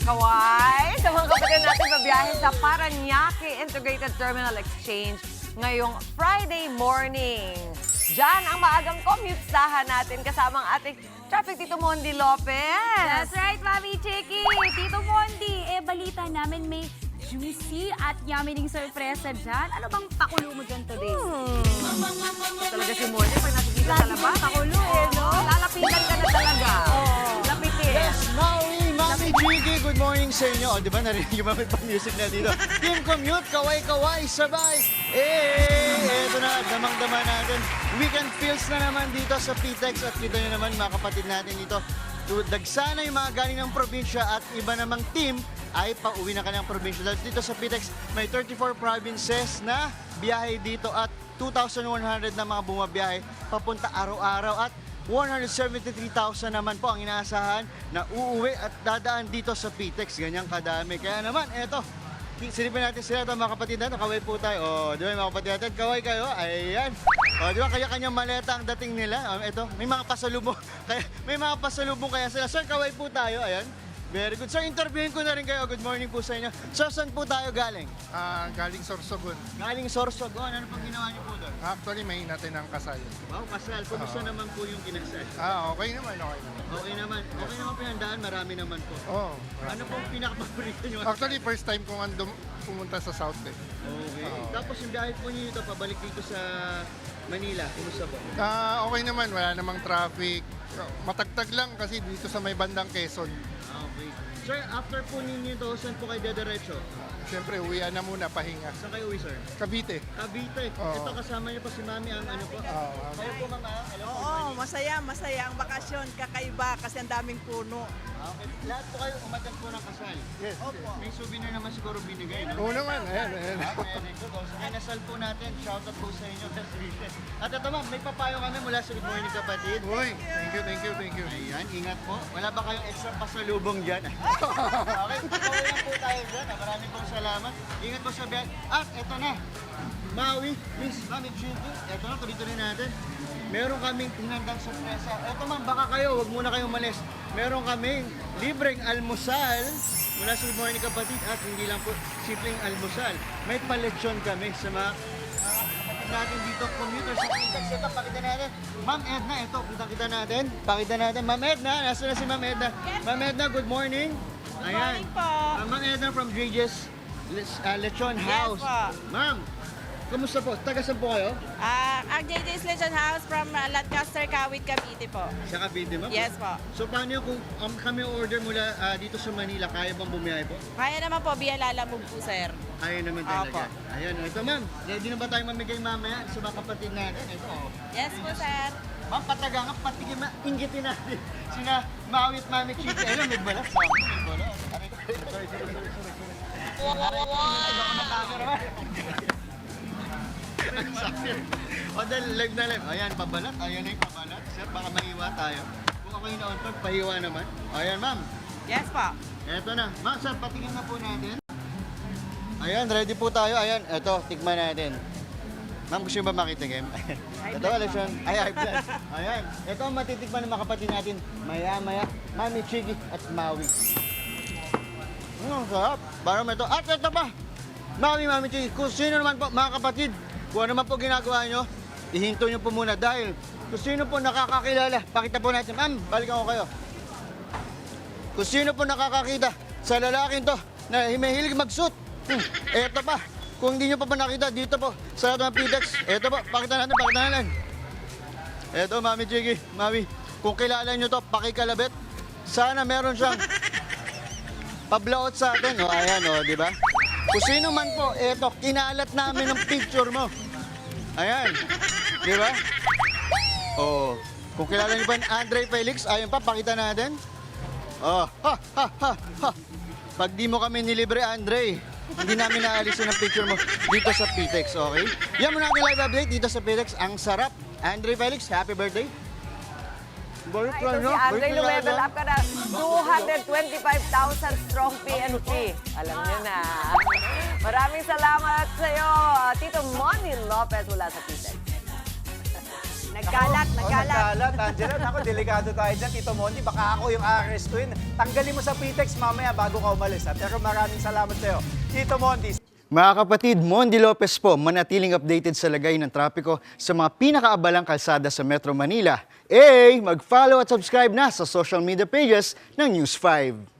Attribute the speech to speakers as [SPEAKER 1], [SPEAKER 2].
[SPEAKER 1] kaway-kaway sa mga kapatid natin babiyahe sa Parañaque Integrated Terminal Exchange ngayong Friday morning. Diyan ang maagang commute-sahan natin kasama ang ating traffic Tito Mondi Lopez.
[SPEAKER 2] That's right, Mami Chiki! Tito Mondi, balita namin may juicy at yummy ding sorpresa dyan. Ano bang pakulo mo dyan today?
[SPEAKER 1] Talaga si Mondi, pag nakikita sa labas,
[SPEAKER 2] pakulo,
[SPEAKER 1] no? Lalapitan ka na talaga. Lapitin.
[SPEAKER 3] Yes, Mami Gigi, good morning sa inyo. O, di ba narinig yung mga music na dito? Team Commute, kaway-kaway, sabay. Eto na, damang-dama natin. Weekend feels na naman dito sa PTEX at kita nyo naman mga kapatid natin dito. Dagsana yung mga galing ng probinsya at iba namang team ay pauwi na kanyang probinsya. Dahil dito sa PTEX may 34 provinces na biyahe dito at 2,100 na mga bumabiyahe papunta araw-araw at 173,000 naman po ang inaasahan na uuwi at dadaan dito sa PTEX. Ganyang kadami. Kaya naman, eto, silipin natin sila ito mga kapatid natin. Kaway po tayo. O, di ba mga kapatid natin? Kaway kayo. Ayan. O, di ba kanya-kanyang maleta ang dating nila? Ito, may mga pasalubong. May mga pasalubong kaya sila. Sir, kaway po tayo. Ayan. Very good. Sir, interviewin ko na rin kayo. Good morning po sa inyo. Sir, saan po tayo galing?
[SPEAKER 4] Galing Sorsogon.
[SPEAKER 3] Galing Sorsogon. Ano pang ginawa niyo po doon?
[SPEAKER 4] Actually, may natin ang kasal.
[SPEAKER 3] Wow, kasal. Kumusta naman po yung kinasal?
[SPEAKER 4] Okay naman, okay naman.
[SPEAKER 3] Okay naman. Okay naman po yung handaan. Marami naman po.
[SPEAKER 4] Oo.
[SPEAKER 3] Ano po ang pinaka-paborito nyo?
[SPEAKER 4] Actually, first time kong pumunta sa South eh.
[SPEAKER 3] Okay.
[SPEAKER 4] Oo.
[SPEAKER 3] Tapos yung biyahe po niyo dito, pabalik dito sa Manila. Kumusta po?
[SPEAKER 4] Okay naman, wala namang traffic. Matagtag lang kasi dito sa may bandang Quezon.
[SPEAKER 3] Okay. Sir, after po ninyo ito, saan po kayo dediretso?
[SPEAKER 4] Siyempre, uwian na muna, pahinga.
[SPEAKER 3] Saan kayo uwi, sir?
[SPEAKER 4] Cavite.
[SPEAKER 3] Cavite.
[SPEAKER 4] Oo.
[SPEAKER 3] Ito kasama niyo po si Mami ang ano po? Kayo po, Mama. Hello po.
[SPEAKER 5] Oo, masaya ang bakasyon, kakaiba kasi ang daming puno.
[SPEAKER 3] Okay. Lahat po kayo umattend po ng kasal.
[SPEAKER 4] Yes.
[SPEAKER 5] Opo.
[SPEAKER 3] May souvenir naman siguro binigay, no?
[SPEAKER 4] Oo naman, ayan, ayan.
[SPEAKER 3] Very good. So, kinasal po natin. Shoutout po sa inyo. Best wishes. At ito ma'am, may papayo kami mula sa Good Morning Kapatid.
[SPEAKER 4] Uy, thank you.
[SPEAKER 3] Ayan, ingat po. Wala ba kayong extra pasalubong dyan? Okay, patuloy lang po tayo dyan. Maraming pong salamat. Ingat po sa biyahe. At ito na, Maui, Miss Mami Chiki. Ito na, tuloy-tuloy natin. Meron kaming tinandang sorpresa. Ito ma'am, baka kayo, wag muna kayong malis. Meron kaming libreng almusal mula sa Good Morning Kapatid at hindi lang po simpleng almusal. May paletsyon kami sa mga kapatid natin dito, commuters sa PTEX. Ito, pakita natin. Ma'am Edna, ito, kita natin. Pakita natin. Ma'am Edna, nasa na si Ma'am Edna? Ma'am Edna, good morning.
[SPEAKER 5] Good morning po.
[SPEAKER 3] Ma'am Edna from JJ's Lechon House.
[SPEAKER 5] po.
[SPEAKER 3] Ma'am, kumusta po? Taga saan po kayo?
[SPEAKER 5] Ang JJ's Lechon House from Lancaster, Kawit, Cavite po.
[SPEAKER 3] Sa Cavite, ma'am?
[SPEAKER 5] Yes po.
[SPEAKER 3] So, paano yung kung kami order mula dito sa Manila, kaya bang bumiyahe po?
[SPEAKER 5] Kaya naman po, Via Lalamove po, sir.
[SPEAKER 3] Kaya naman talaga.
[SPEAKER 5] Opo.
[SPEAKER 3] Ayan, ito ma'am. Ready na ba tayo mamigay mamaya sa mga kapatid natin? Ito, oh.
[SPEAKER 5] Yes po, sir.
[SPEAKER 3] Ma'am, pataga nga, patigin inggitin natin. Sina Mawit Mami Chiki. Ayun, may balat sa akin. May balat. Sorry. Baka makakara ba? O, dahil live na live. Ayan, pabalat. Ayan na yung pabalat. Sir, baka mahiwa tayo. Kung ako yung na-on-top, pahiwa naman. Ayan, ma'am.
[SPEAKER 5] Yes po.
[SPEAKER 3] Eto na. Ma'am, sir, patingin na po natin. Ayan, ready po tayo. Ayan, eto, tikman natin. Ma'am, gusto nyo ba makita game? Ito, Alexon. High blood. Ayan. Ito ang matitikman ng mga kapatid natin. Maya-maya, Mami Chiki at Maui. Ang sarap. Parang ito. At ito pa. Mami Chiki. Kung sino naman po, mga kapatid, kung ano naman po ginagawa nyo, ihinto nyo po muna dahil kung sino po nakakakilala, pakita po natin. Ma'am, balikan ko kayo. Kung sino po nakakakita sa lalaking to na himahilig mag-suit, eto pa. Kung hindi nyo pa nakita, dito po, sa lahat ng PTEX. Eto po, pakita natin. Eto, Mami Chiki, Mami, kung kilala nyo to, pakikalabit. Sana meron siyang pablaot sa atin. O, ayan, o, di ba? Kung sino man po, eto, kinalat namin ng picture mo. Ayan, di ba? O, kung kilala nyo ba Andre Felix, ayan pa, pakita natin. Oh, ha. Pag di mo kami nilibre, Andre, hindi namin naalisin ang picture mo dito sa PTEX, okay? Yan muna ang live update dito sa PTEX. Ang sarap. Andre Felix, happy birthday.
[SPEAKER 1] Ito si Andre, level up ka na 225,000 strong PNP. Alam niyo na. Maraming salamat sa iyo, Tito Mondi Lopez mula sa PTEX. Nagkalat,
[SPEAKER 6] Nagkalat, Angela. Ako, delikado tayo dyan, Tito Monty. Baka ako yung aarestuin. Tanggalin mo sa PTEX mamaya bago ka umalis. Ha? Pero maraming salamat sa'yo, Tito Monty.
[SPEAKER 3] Mga kapatid, Mondi Lopez po, manatiling updated sa lagay ng trapiko sa mga pinakaabalang kalsada sa Metro Manila. Mag-follow at subscribe na sa social media pages ng News 5.